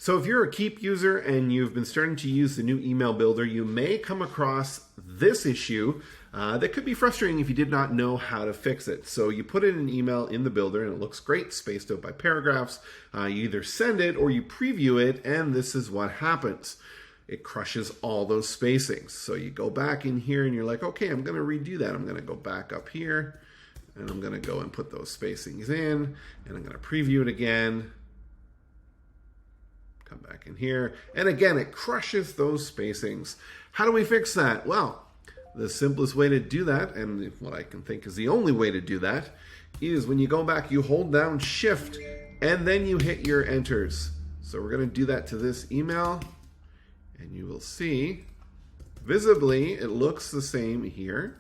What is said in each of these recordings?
So if you're a Keap user and you've been starting to use the new email builder, you may come across this issue that could be frustrating if you did not know how to fix it. So you put in an email in the builder and it looks great, spaced out by paragraphs. You either send it or you preview it, and this is what happens. It crushes all those spacings. So you go back in here and you're like, okay, I'm going to redo that. I'm going to go back up here and I'm going to go and put those spacings in, and I'm going to preview it again. Come back in here, and again, it crushes those spacings. How do we fix that? Well, the simplest way to do that, and what I can think is the only way to do that, is when you go back, you hold down Shift, and then you hit your enters. So we're going to do that to this email, and you will see, visibly, it looks the same here.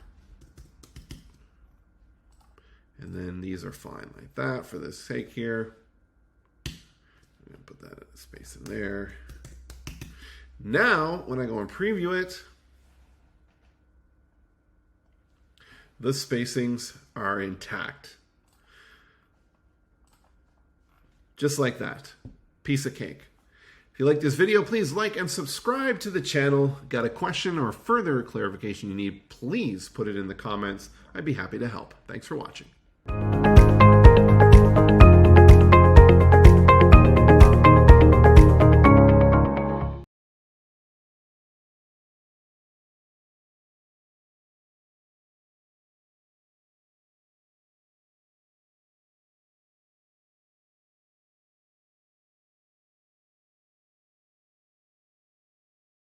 And then these are fine like that for the sake here. Put that space in there. Now, when I go and preview it, the spacings are intact. Just like that. Piece of cake. If you like this video, please like and subscribe to the channel. Got a question or further clarification you need, please put it in the comments. I'd be happy to help. Thanks for watching.